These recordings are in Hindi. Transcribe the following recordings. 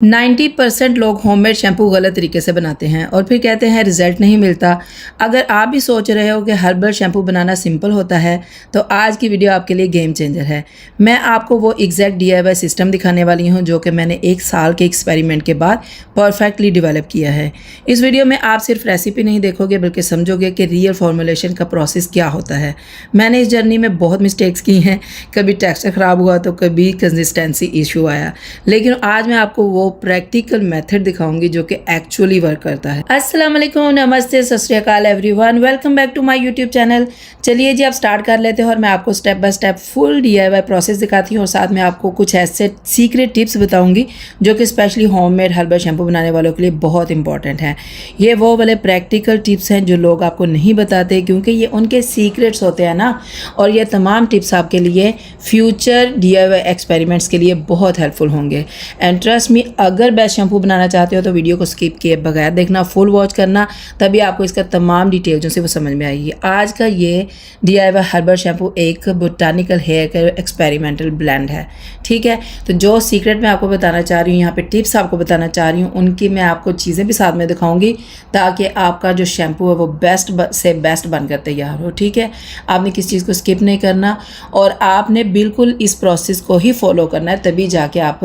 90% लोग होममेड शैम्पू गलत तरीके से बनाते हैं और फिर कहते हैं रिजल्ट नहीं मिलता। अगर आप भी सोच रहे हो कि हर्बल शैम्पू बनाना सिंपल होता है तो आज की वीडियो आपके लिए गेम चेंजर है। मैं आपको वो एग्जैक्ट DIY सिस्टम दिखाने वाली हूँ जो कि मैंने 1 साल के एक्सपेरिमेंट के बाद परफेक्टली डेवलप किया है। इस वीडियो में आप सिर्फ रेसिपी नहीं देखोगे बल्कि समझोगे कि रियल फॉर्मुलेशन का प्रोसेस क्या होता है। मैंने इस जर्नी में बहुत मिस्टेक्स की हैं, कभी टेक्सचर ख़राब हुआ तो कभी कंसिस्टेंसी इशू आया, लेकिन आज मैं आपको वो प्रैक्टिकल मेथड दिखाऊंगी जो कि एक्चुअली वर्क करता है। अस्सलाम वालेकुम, नमस्ते, सत श्री अकाल everyone, welcome back to my YouTube channel. चलिए जी, आप स्टार्ट कर लेते हैं और मैं आपको step by step full DIY process दिखाती हूँ और साथ में आपको कुछ ऐसे सीक्रेट टिप्स बताऊंगी जो कि स्पेशली होममेड हर्बल शैम्पू बनाने वालों के लिए बहुत इंपॉर्टेंट हैं। ये वो वाले प्रैक्टिकल टिप्स हैं जो लोग आपको नहीं बताते क्योंकि ये उनके सीक्रेट्स होते हैं ना, और ये तमाम टिप्स आपके लिए फ्यूचर DIY एक्सपेरिमेंट्स के लिए बहुत हेल्पफुल होंगे। एंड ट्रस्ट मी, अगर बेस्ट शैम्पू बनाना चाहते हो तो वीडियो को स्किप किए बगैर देखना, फुल वॉच करना, तभी आपको इसका तमाम डिटेल जो से वो समझ में आएगी। आज का ये DIY हर्बल शैम्पू एक botanical hair care experimental blend है, ठीक है। तो जो सीक्रेट मैं आपको बताना चाह रही हूँ, यहाँ पे टिप्स आपको बताना चाह रही हूँ, उनकी मैं आपको चीज़ें भी साथ में दिखाऊंगी ताकि आपका जो शैम्पू है वो बेस्ट से बेस्ट बनकर तैयार हो, ठीक है। आपने किस चीज़ को स्किप नहीं करना और आपने बिल्कुल इस प्रोसेस को ही फॉलो करना है, तभी जाके आप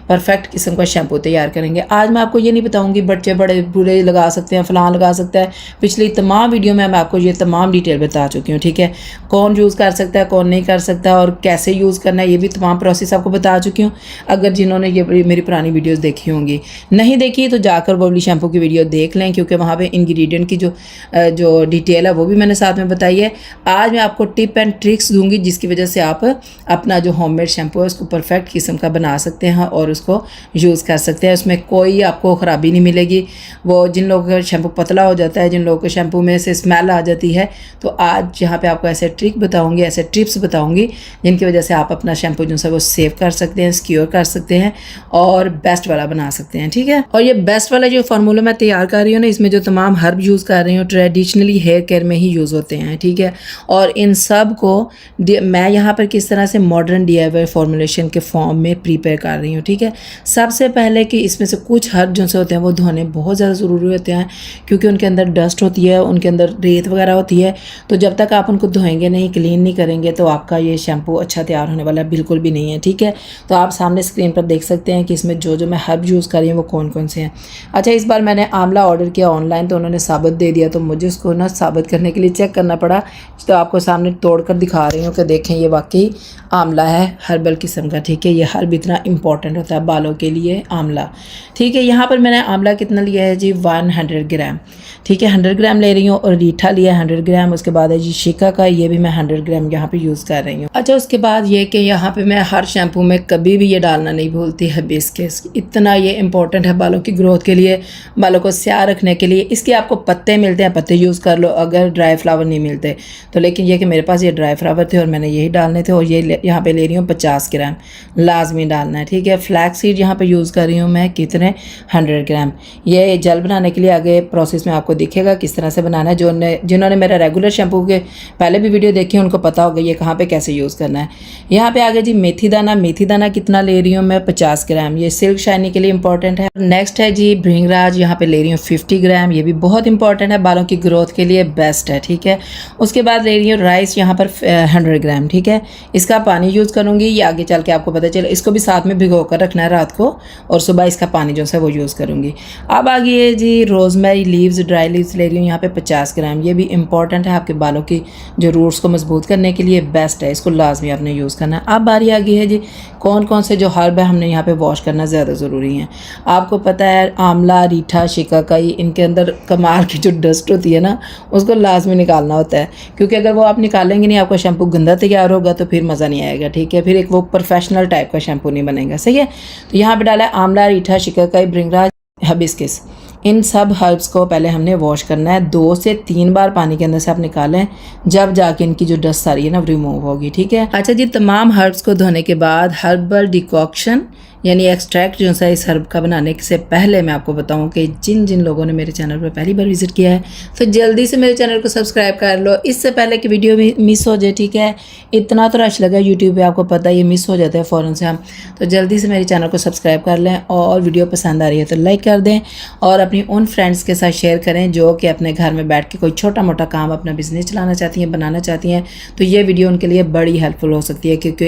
परफेक्ट किस्म का शैम्पू तैयार करेंगे। आज मैं आपको ये नहीं बताऊंगी बच्चे बड़े बूढ़े लगा सकते हैं, फलां लगा सकता है। पिछली तमाम वीडियो में मैं आपको ये तमाम डिटेल बता चुकी हूँ, ठीक है। कौन यूज़ कर सकता है, कौन नहीं कर सकता और कैसे यूज़ करना है, ये भी तमाम प्रोसेस आपको बता चुकी हूँ। अगर जिन्होंने ये मेरी पुरानी वीडियोज़ देखी होंगी, नहीं देखी तो जाकर बबली शैम्पू की वीडियो देख लें क्योंकि वहाँ पर इंग्रेडिएंट की जो डिटेल है वो भी मैंने साथ में बताई है। आज मैं आपको टिप एंड ट्रिक्स दूँगी जिसकी वजह से आप अपना जो होममेड शैम्पू है उसको परफेक्ट किस्म का बना सकते हैं और उसको यूज़ कर सकते हैं। उसमें कोई आपको ख़राबी नहीं मिलेगी। वो जिन लोगों का शैम्पू पतला हो जाता है, जिन लोगों के शैम्पू में से स्मेल आ जाती है, तो आज यहाँ पे आपको ऐसे ट्रिक बताऊंगी, ऐसे टिप्स बताऊंगी जिनकी वजह से आप अपना शैम्पू जो है वो सेव कर सकते हैं, सिक्योर कर सकते हैं और बेस्ट वाला बना सकते हैं, ठीक है। और ये बेस्ट वाला जो फार्मूला मैं तैयार कर रही हूँ ना, इसमें जो तमाम हर्ब यूज़ कर रही हूँ ट्रेडिशनली हेयर केयर में ही यूज़ होते हैं, ठीक है। और इन सब को मैं यहाँ पर किस तरह से मॉडर्न DIY फॉर्मुलेशन के फॉर्म में प्रिपेयर कर रही हूँ, ठीक है। सबसे पहले कि इसमें से कुछ हर्ब जो से होते हैं वो धोने बहुत ज़्यादा ज़रूरी होते हैं क्योंकि उनके अंदर डस्ट होती है, उनके अंदर रेत वगैरह होती है। तो जब तक आप उनको धोएंगे नहीं, क्लीन नहीं करेंगे तो आपका ये शैम्पू अच्छा तैयार होने वाला बिल्कुल भी नहीं है, ठीक है। तो आप सामने स्क्रीन पर देख सकते हैं कि इसमें जो मैं हर्ब यूज़ कर रही हूँ वो कौन कौन से हैं। अच्छा, इस बार मैंने आंवला ऑर्डर किया ऑनलाइन तो उन्होंने साबुत दे दिया, तो मुझे उसको ना साबित करने के लिए चेक करना पड़ा। तो आपको सामने तोड़ कर दिखा रही हूँ कि देखें ये वाकई आंवला है, हर्बल किस्म का, ठीक है। ये हर्ब इतना इंपॉर्टेंट होता है बालों के लिए, आंवला, ठीक है। यहाँ पर मैंने आंवला कितना लिया है जी, 100 ग्राम, ठीक है, 100 ग्राम ले रही हूँ। और रीठा लिया है 100 ग्राम। उसके बाद है जी शिका का, ये भी मैं 100 ग्राम यहाँ पे यूज़ कर रही हूँ। अच्छा, उसके बाद ये कि यहाँ पे मैं हर शैम्पू में कभी भी ये डालना नहीं भूलती हिबिस्कस। इतना ये इंपॉर्टेंट है बालों की ग्रोथ के लिए, बालों को स्याह रखने के लिए। इसके आपको पत्ते मिलते हैं, पत्ते यूज़ कर लो अगर ड्राई फ्लावर नहीं मिलते तो। लेकिन ये कि मेरे पास ये ड्राई फ्लावर थे और मैंने यही डालने थे। और ये यहाँ पे ले रही हूँ 50 ग्राम, लाजमी डालना है, ठीक है। फ्लैक्स सीड यहाँ पे यूज़ कर रही हूँ मैं, कितने, 100 ग्राम। ये जेल बनाने के लिए आगे प्रोसेस में आपको दिखेगा किस तरह से बनाना है। जिन्होंने मेरा रेगुलर शैम्पू के पहले भी वीडियो देखी उनको पता होगा ये कहाँ पे कैसे यूज़ करना है। यहाँ पे आगे जी मेथी दाना, मेथी दाना कितना ले रही हूँ मैं, 50 ग्राम। ये सिल्क शाइनिंग के लिए इंपॉर्टेंट है। नेक्स्ट है जी भृंगराज, यहाँ पे ले रही हूँ 50 ग्राम। ये भी बहुत इंपॉर्टेंट है, बालों की ग्रोथ के लिए बेस्ट है, ठीक है। उसके बाद ले रही हूँ राइस, यहाँ पर 100 ग्राम, ठीक है। इसका पानी यूज़ करूँगी, ये आगे चल के आपको पता चले। इसको भी साथ में भिगो कर रखना है रात को और सुबह इसका पानी जो है वो यूज़ करूँगी। अब आगे है जी रोजमेरी लीव्स, ड्राई लीव्स ले रही हूँ यहाँ पे 50 ग्राम। ये भी इंपॉर्टेंट है आपके बालों की जो रूट्स को मजबूत करने के लिए, बेस्ट है, इसको लाजमी आपने यूज़ करना है। अब बारी आ गई है जी कौन कौन से जो हर्ब है हमने यहाँ पे वॉश करना ज़्यादा ज़रूरी है। आपको पता है आंवला, रीठा, शिकाकाई, इनके अंदर कमाल की जो डस्ट होती है ना उसको लाजमी निकालना होता है क्योंकि अगर वो आप निकालेंगे नहीं आपका शैम्पू गंदा तैयार होगा तो फिर मज़ा नहीं आएगा, ठीक है। फिर एक वो प्रोफेशनल टाइप का शैम्पू नहीं बनेगा, सही है। तो यहाँ पर डाला है आंवला, रीठा, शिकाकाई, भृंगराज, हिबिस्कस। इन सब हर्ब्स को पहले हमने वॉश करना है, 2 से 3 बार पानी के अंदर से आप निकालें, जब जाके इनकी जो डस्ट सारी है ना रिमूव होगी, ठीक है। अच्छा जी, तमाम हर्ब्स को धोने के बाद हर्बल डिकॉक्शन यानी एक्सट्रैक्ट जो सा इस हर्ब का बनाने से पहले मैं आपको बताऊं कि जिन जिन लोगों ने मेरे चैनल पर पहली बार विजिट किया है तो जल्दी से मेरे चैनल को सब्सक्राइब कर लो, इससे पहले कि वीडियो भी मिस हो जाए। ठीक है, इतना तो रश लगा यूट्यूब पे, आपको पता है ये मिस हो जाता है फ़ौरन से हम, तो जल्दी से मेरे चैनल को सब्सक्राइब कर लें और वीडियो पसंद आ रही है तो लाइक कर दें और अपनी उन फ्रेंड्स के साथ शेयर करें जो कि अपने घर में बैठ के कोई छोटा मोटा काम, अपना बिजनेस चलाना चाहती हैं, बनाना चाहती हैं, तो ये वीडियो उनके लिए बड़ी हेल्पफुल हो सकती है। क्योंकि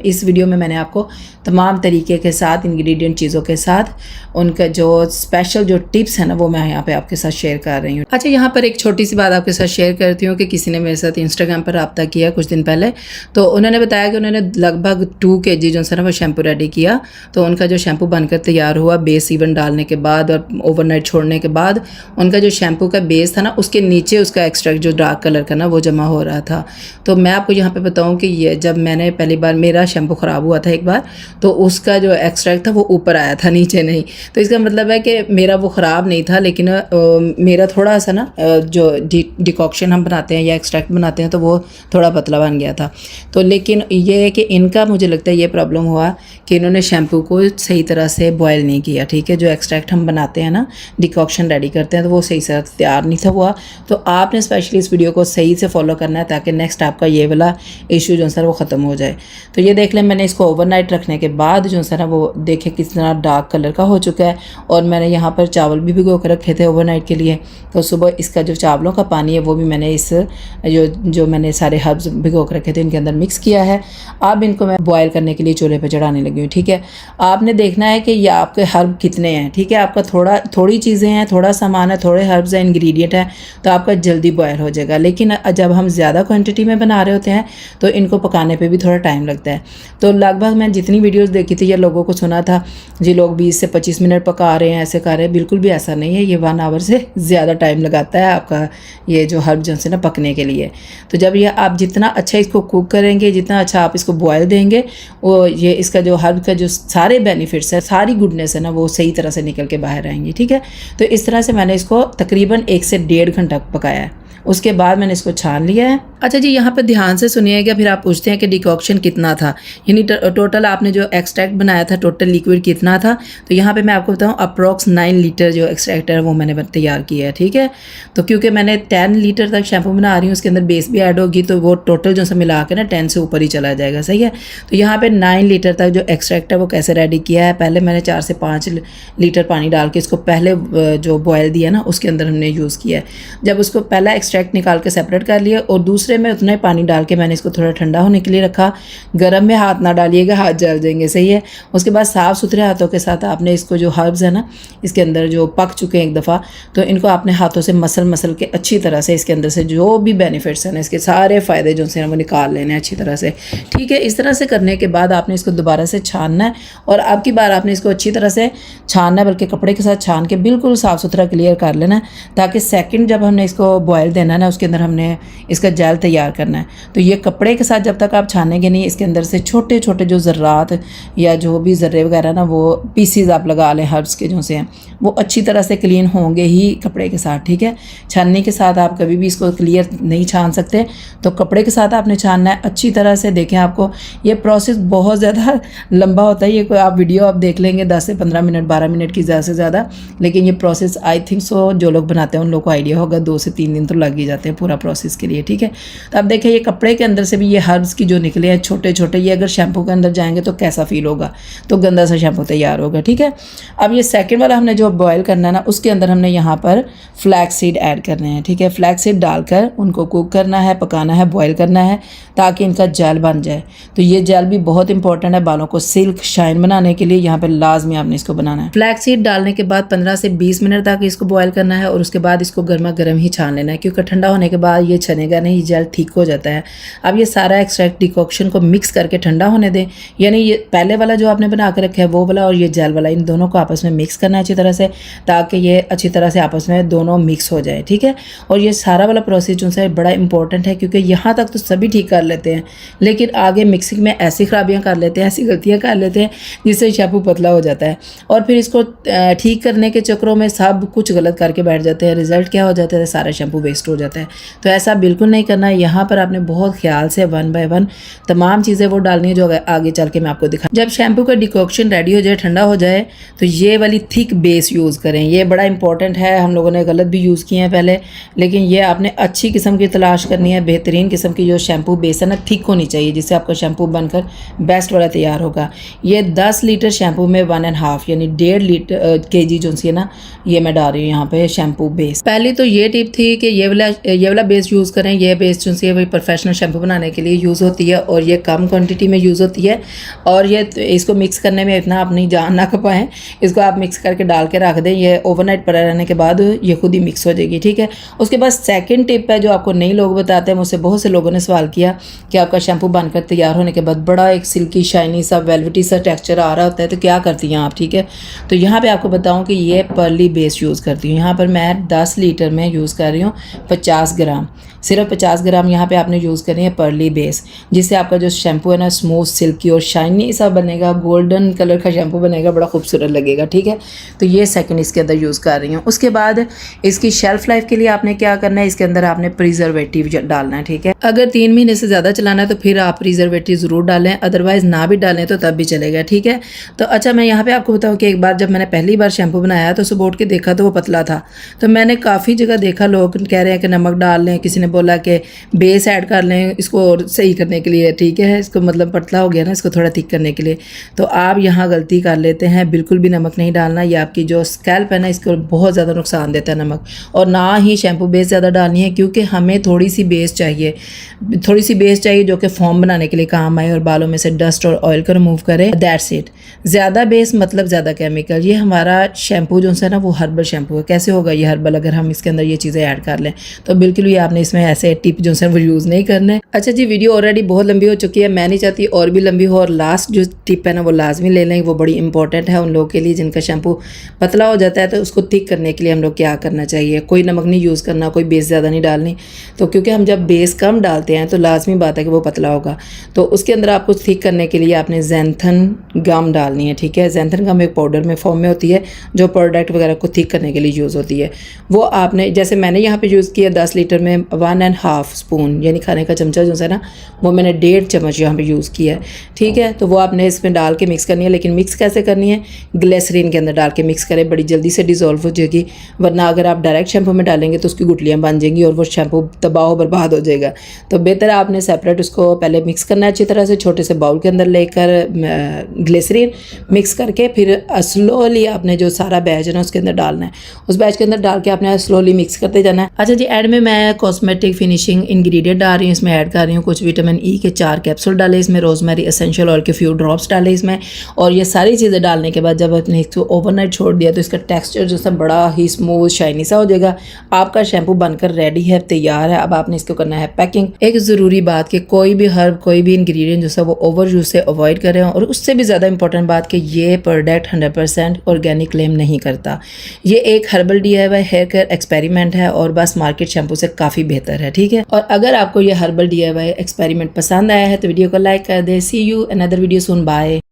इस वीडियो में मैंने आपको तमाम तरीके के साथ, इंग्रेडिएंट चीज़ों के साथ, उनका जो स्पेशल जो टिप्स है ना वो मैं यहाँ पे आपके साथ शेयर कर रही हूँ। अच्छा, यहाँ पर एक छोटी सी बात आपके साथ शेयर करती हूँ कि किसी ने मेरे साथ इंस्टाग्राम पर रब्ता किया कुछ दिन पहले, तो उन्होंने बताया कि उन्होंने लगभग 2 kg जो है ना वो शैम्पू रेडी किया। तो उनका जो शैम्पू बनकर तैयार हुआ, बेस इवन डालने के बाद और ओवरनाइट छोड़ने के बाद, उनका जो शैम्पू का बेस था ना उसके नीचे उसका एक्सट्रैक्ट जो डार्क कलर का ना वो जमा हो रहा था। तो मैं आपको यहाँ पे बताऊँ कि ये जब मैंने पहली बार, मेरा शैम्पू ख़राब हुआ था एक बार, तो उसका जो एक्सट्रैक्ट था वो ऊपर आया था, नीचे नहीं। तो इसका मतलब है कि मेरा वो ख़राब नहीं था, लेकिन मेरा थोड़ा सा ना जो डिकॉक्शन हम बनाते हैं या एक्सट्रैक्ट बनाते हैं तो वो थोड़ा पतला बन गया था। तो लेकिन ये है कि इनका मुझे लगता है ये प्रॉब्लम हुआ कि इन्होंने शैम्पू को सही तरह से बॉयल नहीं किया। ठीक है, जो एक्सट्रैक्ट हम बनाते हैं ना, डिकॉक्शन रेडी करते हैं, तो वो सही से तैयार नहीं था हुआ। तो आपने स्पेशली इस वीडियो को सही से फॉलो करना है ताकि नेक्स्ट आपका ये वाला इशू जो है वो ख़त्म हो जाए। तो ये देख लें, मैंने इसको ओवरनाइट रखने के बाद जो है ना वो देखें कितना डार्क कलर का हो चुका है। और मैंने यहाँ पर चावल भी भिगो कर रखे थे ओवरनाइट के लिए, तो सुबह इसका जो चावलों का पानी है वो भी मैंने इस जो मैंने सारे हर्ब्स भिगो कर रखे थे इनके अंदर मिक्स किया है। अब इनको मैं बॉयल करने के लिए चूल्हे पे चढ़ाने लगी हूँ। ठीक है, आपने देखना है कि ये आपके हर्ब कितने हैं। ठीक है, आपका थोड़ी चीज़ें हैं, थोड़ा सामान है, थोड़े हर्ब्स हैं, इंग्रेडिएंट है, तो आपका जल्दी बॉयल हो जाएगा। लेकिन जब हम ज़्यादा क्वांटिटी में बना रहे होते हैं तो इनको पकाने पे भी थोड़ा टाइम लगता है। तो लगभग मैं जितनी वीडियोस देखी थी या लोगों को सुना था जी लोग 20 से 25 मिनट पका रहे हैं, ऐसे कर रहे हैं, बिल्कुल भी ऐसा नहीं है। ये 1 आवर से ज़्यादा टाइम लगाता है आपका ये जो हर्ब जो है ना पकने के लिए। तो जब ये आप जितना अच्छा इसको कुक करेंगे, जितना अच्छा आप इसको बॉयल देंगे, वो ये इसका जो हर्ब का जो सारे बेनिफिट्स है, सारी गुडनेस है ना, वो सही तरह से निकल के बाहर आएंगी। ठीक है, तो इस तरह से मैंने इसको तकरीबन 1 से 1.5 घंटा पकाया है। उसके बाद मैंने इसको छान लिया है। अच्छा जी, यहाँ पे ध्यान से सुनिएगा, फिर आप पूछते हैं कि डिकॉक्शन कितना था, यानी टोटल आपने जो एक्सट्रैक्ट बनाया था, टोटल लिक्विड कितना था। तो यहाँ पे मैं आपको बताऊँ अप्रॉक्स 9 लीटर जो एक्सट्रैक्ट है वो मैंने तैयार किया है। ठीक है, तो क्योंकि मैंने 10 लीटर तक शैम्पू बना रही हूँ, उसके अंदर बेस भी ऐड होगी, तो वो टोटल जो सा मिला के ना 10 से ऊपर ही चला जाएगा। सही है, तो यहाँ पर 9 लीटर तक जो एक्सट्रैक्ट है वो कैसे रेडी किया है। पहले मैंने 4 से 5 लीटर पानी डाल के इसको पहले जो बॉयल दिया ना उसके अंदर हमने यूज़ किया है। जब उसको पहला एक्सट्रैक्ट निकाल के सेपरेट कर लिया और दूसरे में उतना ही पानी डाल के मैंने इसको थोड़ा ठंडा होने के लिए रखा। गरम में हाथ ना डालिएगा, हाथ जल जाएंगे। सही है, उसके बाद साफ़ सुथरे हाथों के साथ आपने इसको जो हर्ब्स है ना इसके अंदर जो पक चुके हैं एक दफ़ा, तो इनको आपने हाथों से मसल के अच्छी तरह से इसके अंदर से जो भी बेनिफिट्स हैं, इसके सारे फ़ायदे जो हैं वो निकाल लेने अच्छी तरह से। ठीक है, इस तरह से करने के बाद आपने इसको दोबारा से छानना है और अब की बार आपने इसको अच्छी तरह से छानना है, बल्कि कपड़े के साथ छान के बिल्कुल साफ़ सुथरा क्लियर कर लेना है, ताकि सेकंड जब हमने इसको बॉयल देना है ना उसके अंदर हमने इसका जेल तैयार करना है। तो ये कपड़े के साथ जब तक आप छानेंगे नहीं, इसके अंदर से छोटे छोटे जो ज़र्रात या जो भी ज़र्रे वगैरह ना वो पीसीज आप लगा लें हर्ब्स के जो से हैं, वो अच्छी तरह से क्लीन होंगे ही कपड़े के साथ। ठीक है, छानने के साथ आप कभी भी इसको क्लियर नहीं छान सकते, तो कपड़े के साथ आपने छानना है अच्छी तरह से। देखें, आपको ये प्रोसेस बहुत ज़्यादा लंबा होता है, ये कोई आप वीडियो आप देख लेंगे 10 से 15 मिनट 12 मिनट की ज़्यादा से ज़्यादा, लेकिन ये प्रोसेस आई थिंक सो जो लोग बनाते हैं उन लोगों को आइडिया होगा, 2 से 3 दिन तो लग ही जाते हैं पूरा प्रोसेस के लिए। ठीक है, तो अब देखें ये कपड़े के अंदर से भी ये हर्ब्स की जो निकले हैं छोटे छोटे, ये अगर शैम्पू के अंदर जाएंगे तो कैसा फील होगा, तो गंदा सा शैम्पू तैयार होगा। ठीक है, अब ये सेकंड वाला हमने जो बॉयल करना है ना उसके अंदर हमने यहाँ पर फ्लैक्स सीड ऐड करने हैं। ठीक है, फ्लैक्स सीड डालकर उनको कुक करना है, पकाना है, बॉयल करना है ताकि इनका जेल बन जाए। तो ये जेल भी बहुत इंपॉर्टेंट है बालों को सिल्क शाइन बनाने के लिए, यहाँ पर लाजमी आपने इसको बनाना है। फ्लैक्स सीड डालने के बाद 15 से 20 मिनट तक इसको बॉयल करना है और उसके बाद इसको गर्मा गर्म ही छान लेना है, क्योंकि ठंडा होने के बाद ये छनेगा नहीं, जेल ठीक हो जाता है। अब ये सारा एक्सट्रैक्ट डिकॉक्शन को मिक्स करके ठंडा होने दें, यानी ये पहले वाला जो आपने बना के रखा है वो वाला और ये जेल वाला, इन दोनों को आपस में मिक्स करना है अच्छी तरह से, ताकि ये अच्छी तरह से आपस में दोनों मिक्स हो जाए। ठीक है, और ये सारा वाला प्रोसेस जो है बड़ा इंपॉर्टेंट है, क्योंकि यहाँ तक तो सभी ठीक कर लेते हैं, लेकिन आगे मिक्सिंग में ऐसी खराबियाँ कर लेते हैं, ऐसी गलतियाँ कर लेते हैं जिससे शैम्पू पतला हो जाता है, और फिर इसको ठीक करने के चक्रों में सब कुछ गलत करके बैठ जाते हैं। रिजल्ट क्या हो जाता है, सारा शैम्पू वेस्ट हो जाता है। तो ऐसा बिल्कुल नहीं करना डालना है, यहाँ पर आपने बहुत ख्याल से 1 बाय 1 तमाम चीज़ें वो डालनी है जो आगे चल के मैं आपको दिखा। जब शैम्पू का डिकॉक्शन रेडी हो जाए, ठंडा हो जाए, तो ये वाली थिक बेस यूज़ करें। ये बड़ा इंपॉर्टेंट है, हम लोगों ने गलत भी यूज़ किए हैं पहले, लेकिन ये आपने अच्छी किस्म की तलाश करनी है। बेहतरीन किस्म की जो शैम्पू बेस है ना, थिक होनी चाहिए, जिससे आपका शैम्पू बनकर बेस्ट वाला तैयार होगा। ये 10 लीटर शैम्पू में 1.5 यानी 1.5 लीटर kg जो सी है ना, ये मैं डाल रही हूँ यहाँ पे शैम्पू बेस। पहले तो ये टिप थी कि ये वाला बेस यूज़ करें। ये बेस जो सी है वही प्रोफेशनल शैम्पू बनाने के लिए यूज़ होती है और ये कम क्वांटिटी में यूज़ होती है। और ये इसको मिक्स करने में इतना अपनी जान ना खपाएं, इसको आप मिक्स करके डाल के रख दें। ये ओवरनाइट पड़ा रहने के बाद ये खुद ही मिक्स हो जाएगी, ठीक है। उसके बाद सेकंड टिप है जो आपको नई लोग बताते हैं। मुझसे बहुत से लोगों ने सवाल किया कि आपका शैम्पू बनकर तैयार होने के बाद बड़ा एक सिल्की शाइनी सा वेलवेटी सा टेक्सचर आ रहा होता है, तो क्या करती हैं आप, ठीक है। तो यहाँ पे आपको बताऊँ कि ये पर्ली बेस यूज़ करती हूँ। यहाँ पर मैं 10 लीटर में यूज़ कर रही हूँ 50 ग्राम, सिर्फ 50 ग्राम यहाँ पे आपने यूज़ करनी है पर्ली बेस, जिससे आपका जो शैम्पू है ना स्मूथ सिल्की और शाइनी सा बनेगा, गोल्डन कलर का शैम्पू बनेगा, बड़ा खूबसूरत लगेगा, ठीक है। तो ये सेकंड इसके अंदर यूज़ कर रही हूँ। उसके बाद इसकी शेल्फ़ लाइफ के लिए आपने क्या करना है, इसके अंदर आपने प्रिजर्वेटिव डालना है, ठीक है। अगर 3 महीने से ज़्यादा चलाना है तो फिर आप प्रिजर्वेटिव ज़रूर डालें, अदरवाइज़ ना भी डालें तो तब भी चलेगा, ठीक है। तो अच्छा, मैं यहाँ पर आपको बताऊँ कि एक बार जब मैंने पहली बार शैम्पू बनाया तो सुबह उठ के देखा तो वो पतला था। तो मैंने काफ़ी जगह देखा लोग कह रहे हैं कि नमक डाल लें, किसी ने बोला कि बेस ऐड कर लें इसको और सही करने के लिए, ठीक है। इसको मतलब पतला हो गया ना, इसको थोड़ा थिक करने के लिए। तो आप यहाँ गलती कर लेते हैं, बिल्कुल भी नमक नहीं डालना। ये आपकी जो स्कैल्प है ना, इसको बहुत ज़्यादा नुकसान देता है नमक। और ना ही शैम्पू बेस ज़्यादा डालनी है, क्योंकि हमें थोड़ी सी बेस चाहिए जो कि फॉर्म बनाने के लिए काम आए और बालों में से डस्ट और ऑयल को रिमूव करे, दैट्स इट। ज़्यादा बेस मतलब ज़्यादा केमिकल। ये हमारा शैम्पू जो है ना वो हर्बल शैम्पू है। कैसे होगा ये हर्बल अगर हम इसके अंदर ये चीज़ें ऐड कर लें? तो बिल्कुल भी आपने इसमें ऐसे टिप जो है वो यूज़ नहीं करना है। अच्छा जी, वीडियो ऑलरेडी बहुत लंबी हो चुकी है, मैं नहीं चाहती और भी लंबी हो। और लास्ट जो टिप है ना वो लाजमी ले लें, वो बड़ी इंपॉर्टेंट है उन लोगों के लिए जिनका शैम्पू पतला हो जाता है। तो उसको थिक करने के लिए हम लोग क्या करना चाहिए, कोई नमक नहीं यूज़ करना, कोई बेस ज़्यादा नहीं डालनी। तो क्योंकि हम जब बेस कम डालते हैं तो लाजमी बात है कि वो पतला होगा। तो उसके अंदर आपको थिक करने के लिए आपने ज़ैंथन गम डालनी है, ठीक है। ज़ैंथन गम एक पाउडर में फॉर्म में होती है जो प्रोडक्ट वगैरह को थिक करने के लिए यूज़ होती है। वो आपने, जैसे मैंने यहाँ पे यूज़ किया 10 लीटर में 1.5 स्पून यानी खाने का चमचा जो है ना, वो मैंने 1.5 चम्मच यहाँ पे यूज़ किया है, ठीक है। तो वो आपने इसमें डाल के मिक्स करनी है, लेकिन मिक्स कैसे करनी है, ग्लिसरीन के अंदर डाल के मिक्स करें, बड़ी जल्दी से डिज़ोल्व हो जाएगी। वरना अगर आप डायरेक्ट शैम्पू में डालेंगे तो उसकी गुठलियाँ बन जाएंगी और वो शैम्पू तबाह बर्बाद हो जाएगा। तो बेहतर आपने सेपरेट उसको पहले मिक्स करना है अच्छी तरह से, छोटे से बाउल के अंदर लेकर ग्लिसरीन मिक्स करके फिर स्लोली आपने जो सारा बैच है ना उसके अंदर डालना है। उस बैच के अंदर डाल के आपने स्लोली मिक्स करते जाना है। अच्छा जी, एंड में मैं कॉस्मेटिक फिनिशिंग इंग्रेडिएंट डाल रही हूँ, इसमें ऐड कर रही हूँ कुछ विटामिन ई के 4 कैप्सूल डाले, इसमें रोजमेरी एसेंशियल ऑयल के फ्यू ड्रॉप्स डाले इसमें। और ये सारी चीज़ें डालने के बाद जब आपने इसको ओवरनाइट छोड़ दिया तो इसका टेक्सचर जो है बड़ा ही स्मूथ शाइनी सा हो जाएगा। आपका शैम्पू बनकर रेडी है, तैयार है। अब आपने इसको करना है पैकिंग। एक ज़रूरी बात कि कोई भी हर्ब, कोई भी इंग्रेडिएंट जो है वो ओवर यूज से अवॉइड करें। और उससे भी ज़्यादा इंपॉर्टेंट बात कि ये प्रोडक्ट 100% ऑर्गेनिक क्लेम नहीं करता। ये एक herbal DIY hair care experiment है और बस मार्केट शैम्पू से काफ़ी बेहतर है, ठीक है। और अगर आपको ये हर्बल DIY एक्सपेरिमेंट पसंद आया है तो वीडियो को लाइक कर दे। See you another video soon, bye.